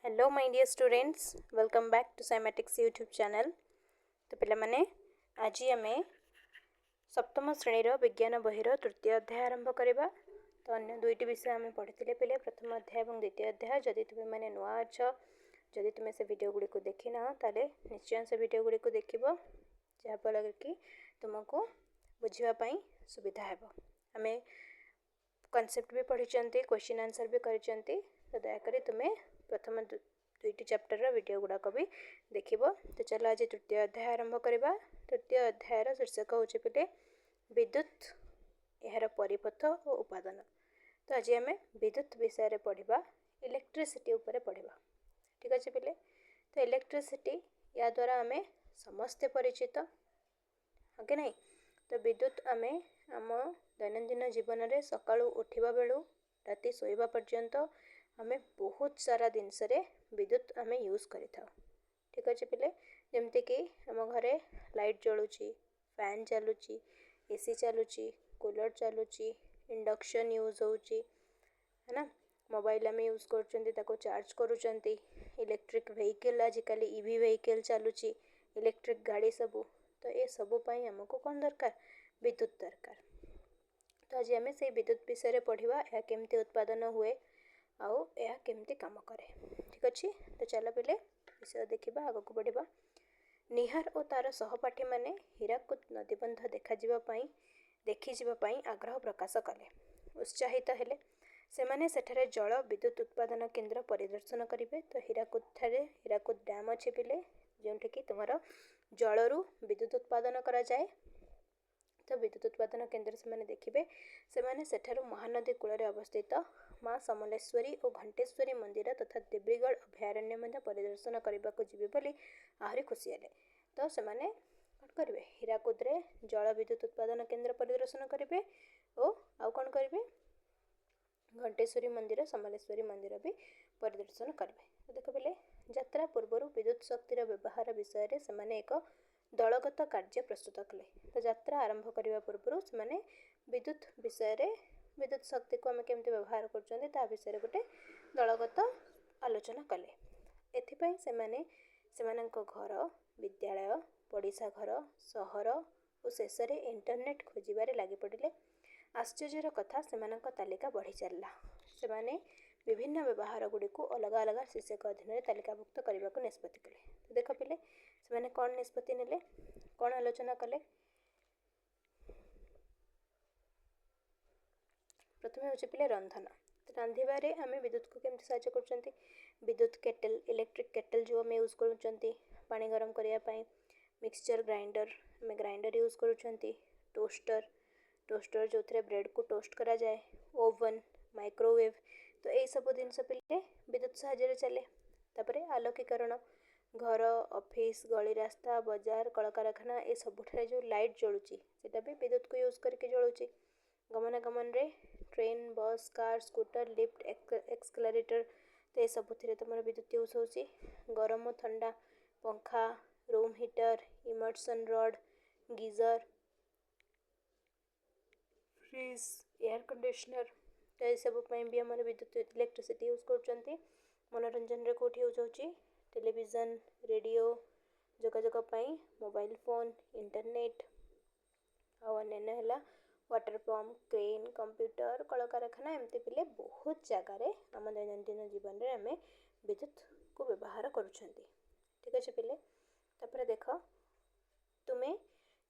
Hello my dear students, welcome back to Cymatics YouTube channel. तो पिला माने आज आम सप्तम श्रेणी विज्ञान बहीर तृतीय अध्याय आरंभ करवा। तो अन्य दुईटी विषय आम पढ़ी पे प्रथम अध्याय और द्वितीय अध्याय। जदि तुम्हें मैंने नुआ अच्छ, जदि तुम्हें से वीडियो गुड़ी को देखी ना ताले निश्चय से वीडियो गुड़ी को देख, जहाँफल कि तुमको बुझापी सुविधा है। आम कॉन्सेप्ट भी पढ़ी, क्वेश्चन आंसर भी कर। तो दयाकोरी तुम्हें प्रथम दुईटी चैप्टर वीडियो गुड़ाक भी देख। तो चलो आज तृतीय अध्याय आरंभ करवा। तृतीय अध्यायर शीर्षक हूँ पे विद्युत, यार परिपथ और उपादान। तो आज आम विद्युत विषय पढ़ा, इलेक्ट्रिसिटी उपरे पढ़ा। ठीक अच्छे पिले। तो इलेक्ट्रिसिटी या द्वारा आम समस्ते परिचित, हाँ कि नहीं। तो विद्युत आम आम दैनंदिन जीवन में सका उठा बेलू राति शोवा पर्यंत आम बहुत सारा जिनस विद्युत आम यूज कर। ठीक अच्छे पिले। जमती कि आम घरे लाइट जलुची, फैन चलुची, एसी चलुची, कूलर चलुची, इंडक्शन यूज होची, है ना। मोबाइल आम यूज कर चार्ज करुँच। इलेक्ट्रिक व्हीकल आजिकल ईवी व्हीकल चलुची, इलेक्ट्रिक गाड़ी सबू। तो ये सबूपाई आमको कौन दरकार, विद्युत दरकार। तो आज आम से विद्युत विषय पढ़ा, यह केमती उत्पादन हुए आउ यह केमती काम करे। ठीक अच्छे। तो चलो पिले विषय देखा, आग को बढ़ा। निहार और तार सहपाठी मैंने हीराकुद नदीबंध देखी आग्रह प्रकाश कले, उत्साहित हेले। सेमाने सेठारे जल विद्युत उत्पादन केन्द्र परिदर्शन करेंगे। तो हीराकुद डैम अच्छे पिले, जो कि तुम जलरू विद्युत उत्पादन करा जाए। तो विद्युत उत्पादन केन्द्र से देखिए, से महानदी कूल अवस्थित माँ समलेश्वरी और घंटेश्वरी मंदिर तथा देवीगढ़ अभयारण्य परिदर्शन करने को जी बोली आहरी खुशी हेले। तो से कौन करेंगे, हीराकुद जल विद्युत उत्पादन केन्द्र परिदर्शन करेंगे और आउ कौन करेंगे, घंटेश्वरी मंदिर समलेश्वरी मंदिर भी परिदर्शन करेंगे। तो देख पे यात्रा पूर्व विद्युत शक्तिर व्यवहार विषय से एक दलगत कार्य प्रस्तुत कले। तो यात्रा आरंभ करने पूर्व से विद्युत विषय, विद्युत शक्ति को आम केमती व्यवहार कर विषय गोटे दलगत आलोचना कले। एथिपाई से घर, विद्यालय, पड़िशा घर, सहर और शेष में इंटरनेट खोजार लगी पड़े। आश्चर्यर कथा से तालिका बढ़ी चलला। से विभिन्न व्यवहार गुड़ी को अलग अलग शीर्षक अधीन तालिकाभुक्त करने को निष्पत्ति कले। तो देख पिले से कौन निष्पत्ति नेले, कौन आलोचना कले। प्रथम हूँ पिले रंधन। तो रांधिबारे आम विद्युत को केमती साहाय्य कर। विद्युत केटल, इलेक्ट्रिक केटल जो आम यूज कर पानी गरम करने, मिक्सचर ग्राइंडर आम ग्राइंडर यूज कर, टोस्टर जो थे ब्रेड को टोस्ट करा जाए, ओवन, माइक्रोवेव। तो यही सब जिनस पिले विद्युत साहाय्य चले। तापर आलोकीकरण, घर, ऑफिस, गली रास्ता, बाजार, कलकारखाना ये सबुठ जो लाइट जलुची से भी विद्युत को यूज करके जलुची। गमनागमन रे ट्रेन, बस, कार, स्कूटर, लिफ्ट, एक्सक्लेरेटर। तो ये सब तुम विद्युत यूज हो। गरम ठंडा, पंखा, room heater, immersion rod, geyser, fridge, air conditioner. तो ये सब भी आम विद्युत इलेक्ट्रिसिटी यूज कर। मनोरंजन रे कौट यूज हो, टेलीविजन, रेडियो, जोगाजोग मोबाइल फोन, इंटरनेट और अन्य है वाटर पंप, क्रेन, कंप्यूटर, कलकारखाना एमती पिले बहुत जगार आम दैनंदिन जीवन में आम विद्युत को व्यवहार करुँच। ठीक अच्छे पिले। तापर देख तुम्हें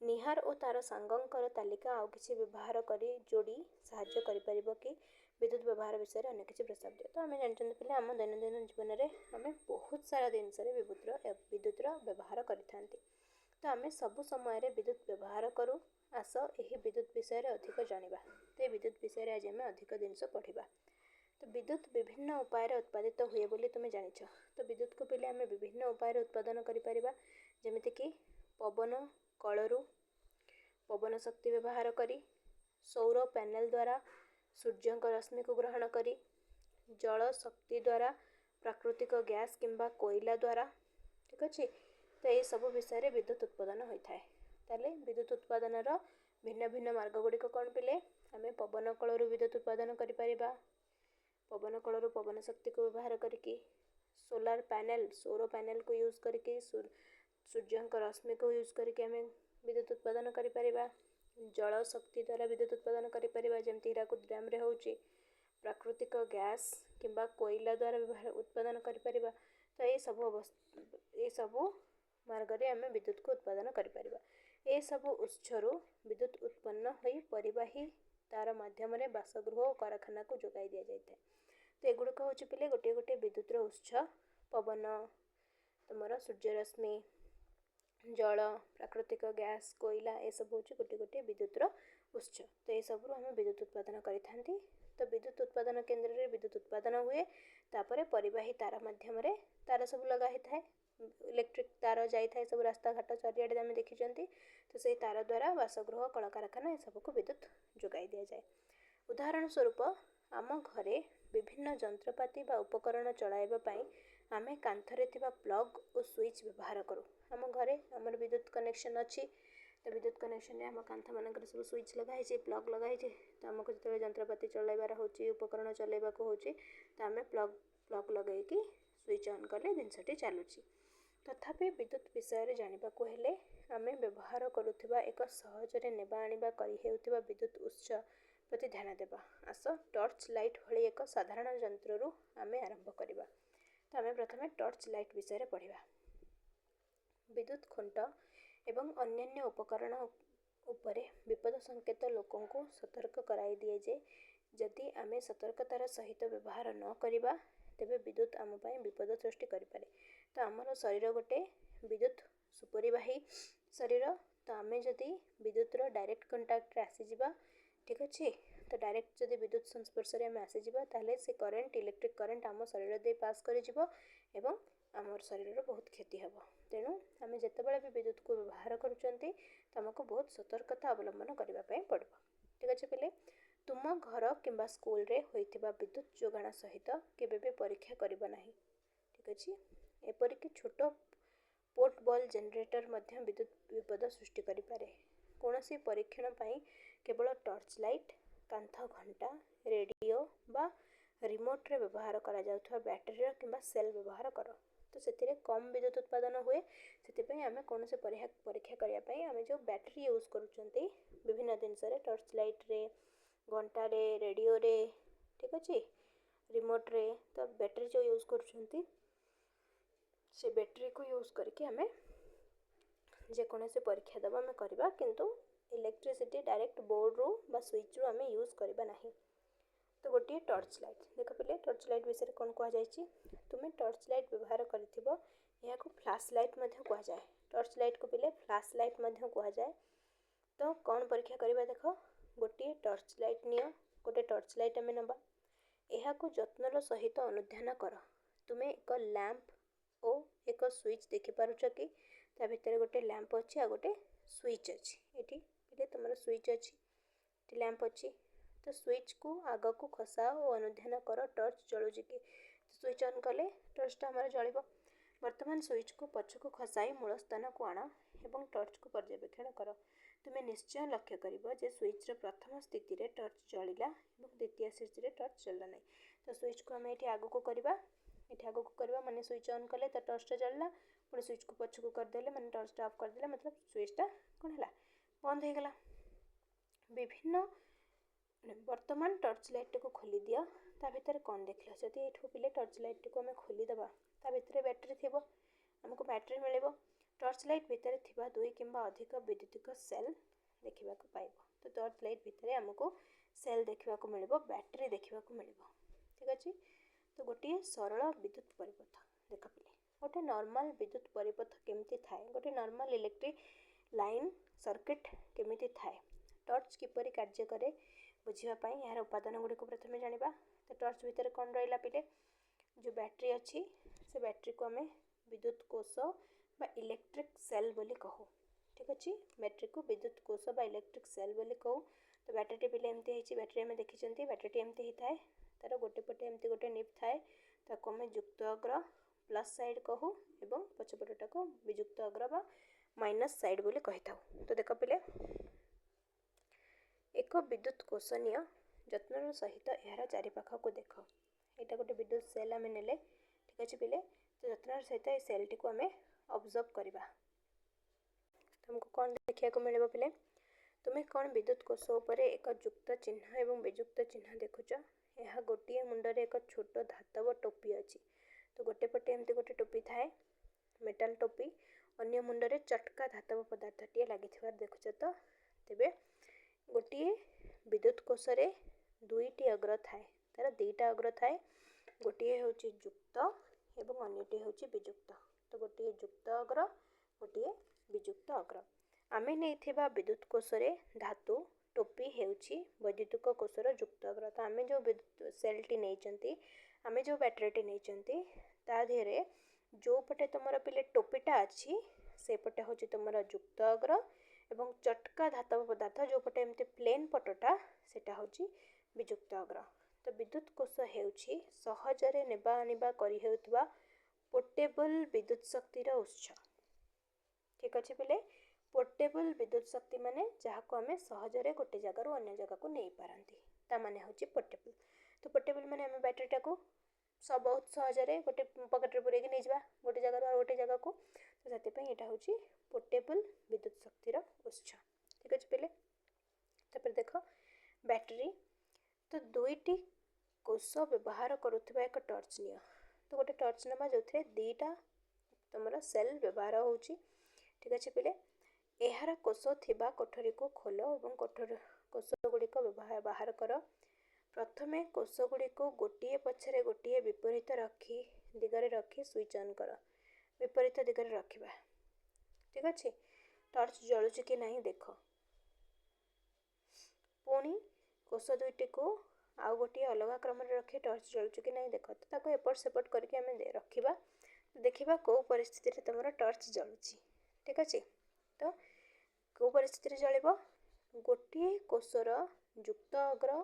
निहार और तार सांगंकर तालिका आउ किसी व्यवहार कर जोड़ी साहाय्य कर कि विद्युत व्यवहार विषय में अन्य किसी प्रस्ताव दिए। तो आम जानते पे आम दैनंदिन जीवन में आम बहुत सारा जिनस विद्युत व्यवहार करें। तो आम सबु समय विद्युत व्यवहार करूँ। आस यही विद्युत विषय में अधिक जाना। तो विद्युत विषय में आज आम अधिक जिनस पढ़ा। तो विद्युत विभिन्न उपाय उत्पादित हुए बोली तुम जानिछ। तो विद्युत को पिले आम विभिन्न उपाय उत्पादन करिपरिबा, जेमिति कि पवन कलरू पवन शक्ति व्यवहार करी, सौर पैनल द्वारा सूर्य रश्मि को ग्रहण करी, जल शक्ति द्वारा प्राकृतिक गैस किंबा कोयला द्वारा। ठीक अच्छे। तो ये सब विषय विद्युत उत्पादन होता है। ताले विद्युत उत्पादन भिन्न भिन्न मार्ग गुड़िक कौन पिले, आम पवन कलरू विद्युत उत्पादन करिपरिबा, पवन कलरू पवन शक्ति को व्यवहार करके, सोलार पैनल सौर पैनल को यूज करके सूर्यंक रश्मि को यूज करके आम विद्युत उत्पादन करिपरिबा। जल शक्ति द्वारा विद्युत उत्पादन करिपरिबा जेमति हीराकुद डैम रे होउची। प्राकृतिक गैस किंबा कोयला द्वारा उत्पादन करिपरिबा। तो ये सब मार्ग रे आम विद्युत को उत्पादन करिपरिबा। ये सब उत्सरू विद्युत उत्पन्न होई परिबाही तार माध्यम रे बासगृह और कारखाना को जोगाई दिया जाइए। तो एगुड़िक हूँ पिले गोटे गोटे विद्युतर उत्स पवन तुमर सूर्यरश्मि जल प्राकृतिक गैस कोयला ये सब हूँ गोटे गोटे विद्युतर उत्स। तो ये सब आम विद्युत उत्पादन करें। तो विद्युत उत्पादन केन्द्र में विद्युत उत्पादन हुए तापर परिबाही तार माध्यम तार सब लगाई था इलेक्ट्रिक तार जाए सब रास्ता घाट चारिआडे आम देखी। तो से तार द्वारा बासगृह कल कारखाना ये सबको विद्युत जोगाई दि जाए। उदाहरण स्वरूप आम घरे विभिन्न जंत्रपाति बा उपकरण चलाइबा आमे कांथरे थिबा प्लग और स्विच व्यवहार करूँ। आम घरे आमर विद्युत कनेक्शन अच्छी। तो विद्युत कनेक्शन में आम कांथ मानक सब स्विच लगाई प्लग लगाई। तो आमको जो जंत्रपाति चलाइबार होची उपकरण चलाइबा को होची तो आम प्लग लगेगी स्विच ऑन कले जिनसटी चलुची। तथापि विद्युत विषय जानवाक हेले आम व्यवहार करुवा एक सहजरे नेबा आनिबा करि हेउथिबा विद्युत उत्स प्रति ध्यान देबा। आस टर्च लाइट भली एक साधारण यंत्रु आम आरंभ करवा। तो आम प्रथम टर्च लाइट विषय पढ़ा। विद्युत खुंट एवं अन्यान्य उपकरण उपरे विपद संकेत लोकों को सतर्क कराई दिए जे जदि आम सतर्कतार सहित व्यवहार न करिबा तेबे विद्युत आम पाई विपद सृष्टि करिपारे। तो आमर शरीर गोटे विद्युत सुपरिवाही शरीर। तो आम जदि विद्युतर डायरेक्ट कंटाक्ट आसीजा ठीक अच्छे। तो डायरेक्ट जदि विद्युत संस्पर्श आम आसीजा ताले से करेन्ट इलेक्ट्रिक करेन्ट आम शरीर दे पास कर आमर शरीर बहुत क्षति हे। तेणु आम जितेबाला भी विद्युत को व्यवहार करुँच तो आमको बहुत सतर्कता अवलंबन करने पड़ो। ठीक अच्छे पिले तुम घर किंबा स्कूल रे होइथिबा विद्युत जोगाण सहित केबे भी परीक्षा करब नाही। ठीक अच्छे एपरिक छोट पोर्टेबल जनरेटर मध्य विद्युत विपद सृष्टि करिपारे। कौनसी परीक्षण पाई केवल टर्च लाइट कांथ घंटा रेडियो बा रिमोट रे व्यवहार करा जाउथवा बैटरी किंबा सेल व्यवहार कर। तो से कम विद्युत उत्पादन हुए से आम कौन से परीक्षा करने आम जो बैटरी यूज करुँच विभिन्न जिनस टर्च लाइट रे घंटा रे रेडियो रे ठीक अच्छे रिमोट रे। तो बैटरी जो यूज करुँच से बैटरी को यूज करके आम जेकोसी परीक्षा दबा आम करवा किंतु इलेक्ट्रिसिटी डायरेक्ट बोर्ड रू बा स्विच रू आम यूज करवा नहीं। तो गोटे टर्च लाइट देख पे टर्च लाइट विषय कौन कहुई तुम्हें टर्च लाइट व्यवहार कर फ्लैश लाइट कहुए। टर्च लाइट को पिले फ्लैश लाइट कहुए। तो कौन परीक्षा करवा देख गोटे टर्च लाइट नियो गोटे टर्च लाइट आम नवा यह जत्नर सहित अनुध्यान कर। तुम्हें एक लैंप और एक स्विच देखिपारुच कि ता भितर गोटे लैंप अच्छी आ गोटे स्विच अच्छी। ये पिले तुम स्विच अच्छी लैंप अच्छी। तो स्विच को आग को खसा और अनुध्यान कर टर्च जलुची कि। तो स्विच ऑन कले टर्चटा आमर जलिब। वर्तमान स्विच को पछक खसाई मूल स्थान को आण एवं टर्च को पर्यवेक्षण कर। तुम्हें निश्चय लक्ष्य कर जे स्विच प्रथम स्थिति रे टर्च जलिला और द्वितीय स्थिति रे टर्च जलिला नहीं। तो स्विच को आम ये आग को करवा माने स्विच ऑन कले तो टर्चटा जलिला पुणी स्विच को पछक करदे माने टर्चटा ऑफ करदे मतलब स्विचटा कौन है बंद हो गला। विभिन्न वर्तमान टर्च लाइट को खोली दिया ता भितर कौन देखल जदि ये पिले टर्च लाइट को आम खोलीदेवा ता भितर बैटेरी थी आमको बैटेरी मिल। टर्च लाइट भितर थिबा दुई किंबा अधिक विद्युतिक सेल देखा पाइब। तो टर्च लाइट भितर आमको सेल देखा मिल बैटेरी देखा मिल। ठीक अच्छे। तो गोटे सरल विद्युत परिपथ देख पे गोटे नॉर्मल विद्युत परिपथ केमती थाए गोटे नॉर्मल इलेक्ट्रिक लाइन सर्किट केमिति थाए टर्च किपरि कार्य करे बुझापी यार उपादान गुड़िक प्रथम जाना। तो टर्च भितर कौन रहा पिले जो बैटेरी अच्छी से बैटेरी को आम विद्युत कोष बा इलेक्ट्रिक सेल बोली कहू। ठीक अच्छे बैटेरी को विद्युत कोष बा इलेक्ट्रिक सेल बोली कहू। तो बैटेरी पिले एमती बैटेरी आम देखी बैटेरी एमती ही थाए तार गोटे पटे एमती गोटे निप थाए ताको आम युक्त अग्र प्लस साइड कहू एवं पछपटा को विजुक्त अग्र बा माइनस साइड बोली कही था। तो देख पिले एक विद्युत कोष निय जत्नर सहित यार चारिपाख को देख। यहाँ गोटे विद्युत सेल आम नेले ठीक अच्छे पिले तो यत्न सहित ये सेल टी को आम ऑब्जर्व करवा। तुमको कौन देखा मिले पिले तुम्हें कौन विद्युत कोष उपर एक युक्त चिन्ह एवं विजुक्त चिन्ह देखुच। यह गोटे मुंडे एक छोट धातव टोपी अच्छी। तो गोटे पटे एमती गोटे टोपी थाए मेटाल टोपी अन्य मुंडे चटका धातव पदार्थटीए लगी देखुच। तो तेबे गोटे विद्युत कोष दुईटी अग्र थाए तार दुईटा अग्र थाए गोटे हूँ युक्त एवं अन्यटी हूँ विजुक्त। तो गोटे युक्त अग्र गोटे विजुक्त अग्र। आमे नहीं विद्युत कोष धातु टोपी हेउची वैद्युतिक कोषर युक्त अग्र। तो आमे जो सेलटी नहीं आमे जो बैटरीटी नहीं ता देहरे जो पटे तुमर पिले टोपीटा अच्छी से पटे हूँ तुमर युक्त अग्र एवं चटका धातव पदार्थ जो पटे एमती प्लेन पटटा सेटा हूँ विजुक्त अग्र। तो विद्युत कोष हेउची सहजरे नेबा आनिबा करि हेउथबा पोर्टेबल विद्युत शक्तिर उत्स। ठीक अच्छे पिले पोर्टेबल विद्युत शक्ति माने जहाँ को आम सहजरे गोटे जगार अन्य जगह को नहीं पारती ता माने हूँ पोर्टेबल। तो पोर्टेबल माने आम बैटेरीटा को बहुत सहजरे गोटे पकेट पूरे नहीं जावा गोटे जगार गोटे जगह को। तो से यहाँ हूँ पोर्टेबल विद्युत शक्तिर उत्स। ठीक अच्छे पिले तापर देख बैटेरी तो दुईटी कोष व्यवहार करुवा एक टर्च नियो। तो गोटे टर्च नवा जो दीटा तुम सेल व्यवहार हो। ठीक अच्छे पिले यार कोष थिबा कोठरी को खोल और कोष गुड़िक बाहर कर। प्रथमे कोष गुड़िक गोटे पछरे गोटे विपरीत रखी दिगरे रखी स्विच ऑन कर विपरीत दिगरे रखा। ठीक अच्छे टर्च जलुची कि नहीं देख। पुणी कोष दुईटी को आउ गोटे अलग क्रम रखी टर्च जलुची कि नहीं देख। तो ताको एपट सेपट करके आम रखा देखा कौ परिस्थिति तुम टर्च जलुची। ठीक अच्छे तो कौ परिस्थिति जलिब गोटे कोषर युक्त अग्र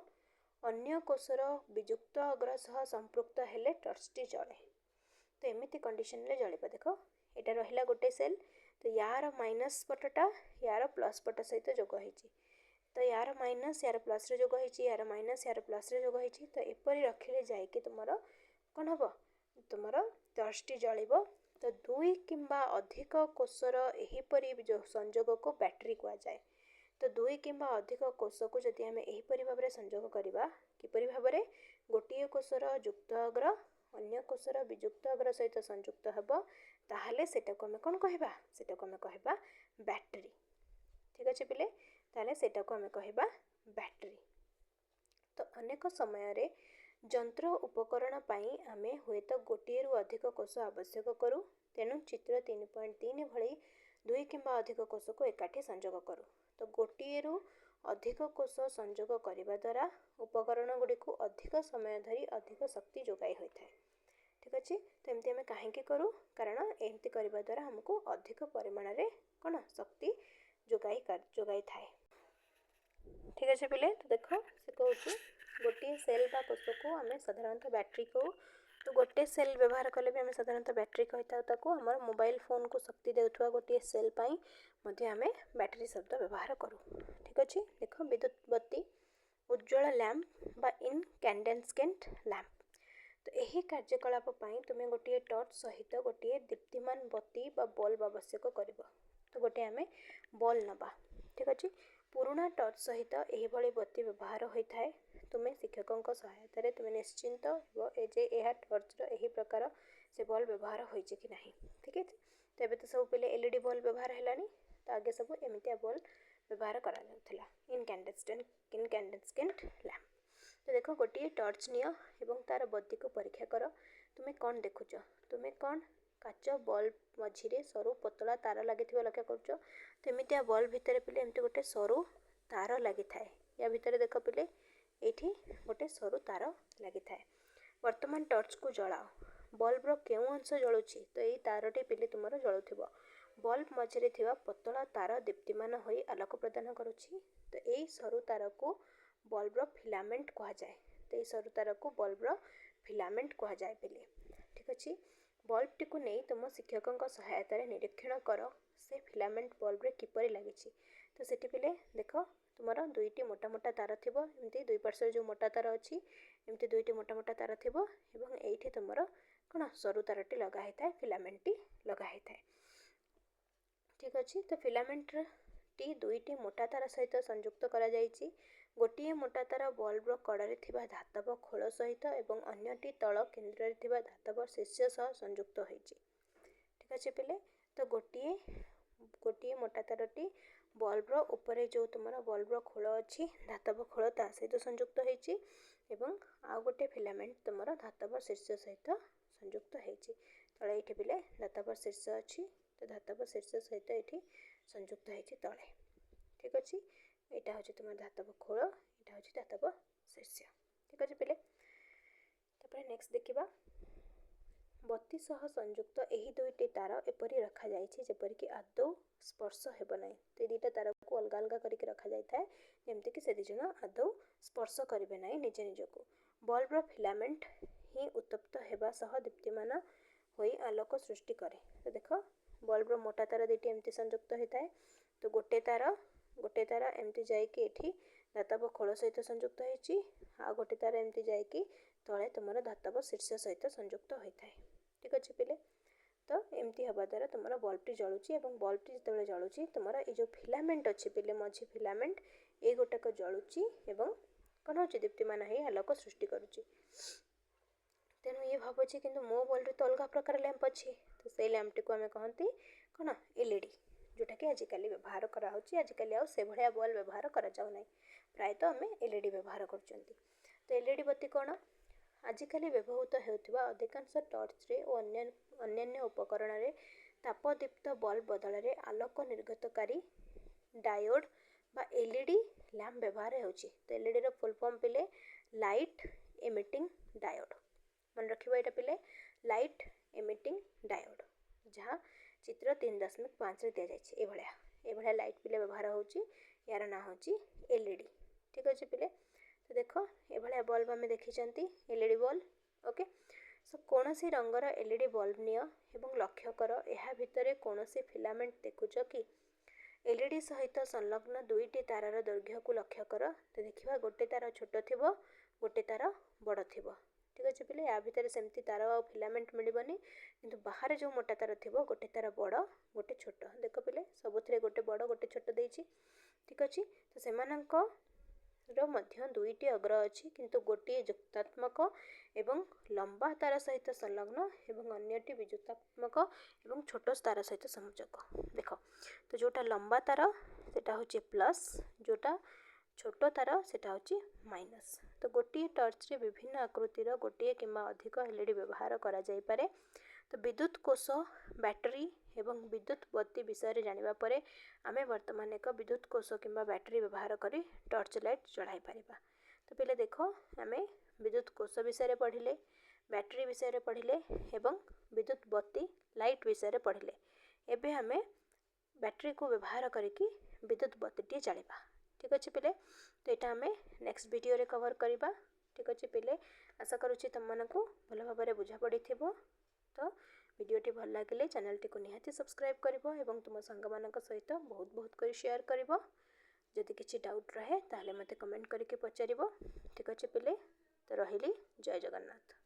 अन्य कोषर विजुक्त अग्र सह संपृक्त हेले टर्चटी जले। तो एमती कंडीशन रे जलिब। देख यहाँ रहा गोटे सेल तो यार माइनस पटटा यार प्लस पट सहित जोग होती। तो यार माइनस यार प्लस जोग होती यार माइनस यार प्लस जोग होती। तो एपरी रखिले जाइए तुम कौन हम तुम टर्चटी जलिब। तो दुई किंबा अधिक कोषर एहीपरी जो संजोग को बैटरी कहुए। तो दुई किंबा अधिक कोष को जदि आम एहीपरी भाव में संजोग करवा किपरि भाव में गोटे कोषर युक्त अग्र अन्य कोषर विजुक्त अग्र सहित संयुक्त हेब ताहले सेटा को आम कौन कहबा सेटा को आम कहबा बैटरी। ठीक अच्छे पिले ताहले सेटा को आम कहबा बैटरी। तो अनेक समय रे जंत्र उपकरण पाई आमे हुए तो गोटे रु अधिक कोष आवश्यक करूँ। तेणु चित्र 3.3 भली दुई किंबा अधिक कोष को एकाठी संजोग करूँ। तो गोटे रु अधिक कोष संजोग करने द्वारा उपकरण गुड़ी को अधिक समय धरी अधिक शक्ति जोगाई होता है। ठीक अच्छे तो एमती आम कहीं करूँ कारण एमती करने द्वारा हमको अधिक परिमाण रे कौन शक्ति जोगाई थाए। ठीक अच्छे पिले तो देख से कहूँ गोटे सेल बा कोष को आम साधारणतः बैटरी कहू। तो गोटे सेल व्यवहार कले भी आम साधारणतः बैटरी कही था। आम मोबाइल फोन को शक्ति देउथुवा गोटे सेल पाई मध्य आम बैटरी शब्द व्यवहार करूँ। ठीक अच्छे देख विद्युत बत्ती उज्ज्वल लैंप बा इनकैंडेसेंट लैंप। तो यही कार्यकलाप तुम्हें गोटे टर्च सहित गोटे दीप्तिमान बत्ती बा बल्ब आवश्यक कर। तो गोटे आम बल्ब नवा। ठीक अच्छे पुराणा टर्च सहित यही बत्ती व्यवहार होता है। तुम्हें शिक्षकों सहायतार तुम्हें निश्चिंत जे यह टर्चर यही प्रकार से बल्ब व्यवहार होइए कि नहीं। ठीक है तो ये तो सब पे एलईडी बल्ब व्यवहार है। तो आगे सब एमती बल्ब व्यवहार करा इनकैंडेसेंट लैंप। तो देख गोटे टर्च नियो एवं तार बत्ती को परीक्षा कर। तुम्हें कौन देखुच तुम्हें कौन काच बल्ब मझिरे सरू पतला तार लगी लक्ष्य कर। तो एमती बल्ब भितर पिले एमती गोटे सरू तार लगी थाए। या भितर देख पिले ये गोटे सरू तार लगी थाए। वर्तमान टर्च को जलाओ बल्बर क्यों अंश जलुची। तो यही तारटी पिले तुम जलुव बल्ब मझिरे थिबा पतला तार दीप्तिमान होई आलोक प्रदान करुछि। तो यही सरू तार को बल्बर फिलामेंट कह जाए। तो यही सरू तार को बल्बर फिलामेंट कह जाए पिले। ठीक अच्छे बल्ब टी को नहीं तुम शिक्षकों सहायतार निरीक्षण कर से फिलामेंट बल्ब रे किपरि लगी। तो सेठी पिले देख तुम दुईटी मोटा मोटा तार थी एमती दुई पार्श्व जो मोटा तार अच्छी एमती दुईटी मोटा मोटा तार थी एवं ये तुम कौन सरु तारटी लगाई था फिलामेंट लगाई था। ठीक अच्छे तो फिलामेंट टी दुईटी मोटा तार सहित संयुक्त करा जायछि। गोटे मोटा तार बल्बर कड़े धातव खोल सहित एवं अन्यटी तल केन्द्र में धातव शीर्ष सह संयुक्त होइछि। ठीक अच्छे पिले तो गोटे मोटा तारटी बल्बर उपरे जो तुम बल्बर खोल अच्छी धातव खोल ता सहित संयुक्त होइछि एवं आउ गोटे फिलामेंट तुम धातव शीर्ष सहित संयुक्त होइछि। तले ये पिले धातव शीर्ष अच्छी तो धातव शीर्ष सहित ये संयुक्त होइछि तले। ठीक अच्छे यहाँ हूँ तुम धातव खोल यहाँ हूँ धातव शीर्ष। ठीक अच्छे पिले तापर नेक्स्ट देखा बत्ती सह संयुक्त यही दुईटी तार एपरी रखा जाइछि जेपरिक आदौ स्पर्श हेब ना। तो दुईटा तार को अलग अलग करके रखा जाए जमती से दिज आदौ स्पर्श करेंगे ना निजे निजक। बल्बर फिलामेंट ही उत्तप्त होगा सह दीप्तिमान होई आलोक सृष्टि करे। तो देख बल्बर मोटा तार दुईटी एमती संयुक्त होता है तो गोटे तार एमती जाकि धातव खोल सहित संयुक्त होती आ गोटे तार एमती जाकि तले तुम धातव शीर्ष सहित संयुक्त होता है। ठीक अच्छे पिले तो एमती हवा द्वारा तुम बल्बटी जलुची और बल्बटी जो जलुची तुम ये जो फिलामेंट अच्छे पिले मझी फिलामेंट ये गोटाक जलुची और कौन हो दीप्तिमान हो आलोक सृष्टि करुच्ची। तेणु ये भावुची कि मो बल्ब तो अलग प्रकार लैंप अच्छी तो से लैंपटी को आम कहती कौन एलईडी जोटा कि आजिकल व्यवहार कराऊँच। आजिकल आउ से भाया बल्ब व्यवहार करा जाउना प्रायतः आम एलईडी व्यवहार कर। तो एलईडी बत्ती कौन आजिकल व्यवहृत होता अधिकांश टर्चरे और अन्य उपकरण में तापदीप्त बल्ब बदल में आलोक निर्गतकारी डायोड बा एलईडी लैंप व्यवहार होची। तो एलईडी रो फुल फॉर्म पिले लाइट एमिटिंग डायोड। मन रखिबो एटा पिले लाइट एमिटिंग डायोड जहाँ चित्र 3.5 रे दिया जायछि। ए भलिया लाइट पिले व्यवहार होची यार ना होची एलईडी। ठीक अच्छे पिले तो देख ये भाया बल्ब आम देखी एलईडी बल्ब। ओके सो कौन सी रंगर एलईडी बल्ब नियो एवं लक्ष्य कर यह भितर कौन सी फिलामेंट देखुच कि एलईडी सहित संलग्न दुईटी तारार दैर्घ्य को लक्ष्य कर। तो देखा गोटे तार छोट थी गोटे तार बड़ थी। ठीक अच्छे पिले या भितर सेमती तार आ फिलामेंट मिलबनी किंतु बाहर जो मोटा तार थी गोटे तार बड़ गोटे छोट। देख पिले सबुथिरे गोटे बड़ गोटे छोट देइछि। ठीक अच्छे तो सेमानंक मध्य दुईटी अग्र अच्छी किंतु गोटे जुक्तात्मक एवं लंबा तार सहित संलग्न एवं अन्यटी विजुक्तात्मक एवं छोट तार सहित संयोजक। देख तो जोटा लंबा तार सेटा होची प्लस जोटा छोट तार सेटा होची माइनस। तो गोटे टर्च रे विभिन्न आकृतिर गोटे किंबा अधिक एलईडी व्यवहार करा जाई पारे। तो विद्युत कोष बैटरी एवं विद्युत बत्ती विषय जानिबा परे आमे वर्तमान एक विद्युत कोष किंबा बैटरी व्यवहार करी टर्च लाइट जलाई पारिबा। तो पहले देखो आमे विद्युत कोष विषय पढ़िले बैटरी विषय पढ़िले एवं विद्युत बत्ती लाइट विषय पढ़िले। एबे आमे बैटरी को व्यवहार करिकी विद्युत बत्ती जालिबा। ठीक अच्छे पिले तो यहाँ आम नेक्स्ट वीडियो रे कवर करवा। ठीक अच्छे पिले आशा करुच्ची तुम मानकु भल भाव बुझा पड़ी थी। तो वीडियोटी भल लगे चैनल टी को निहाती सब्सक्राइब करिवो एवं तुम सांग मानक सहित बहुत बहुत कर शेयर करिवो। जदि किसी डाउट रहे ताहले मते कमेंट करके पचारिवो। ठीक अच्छे पिले तो रहिली जय जगन्नाथ।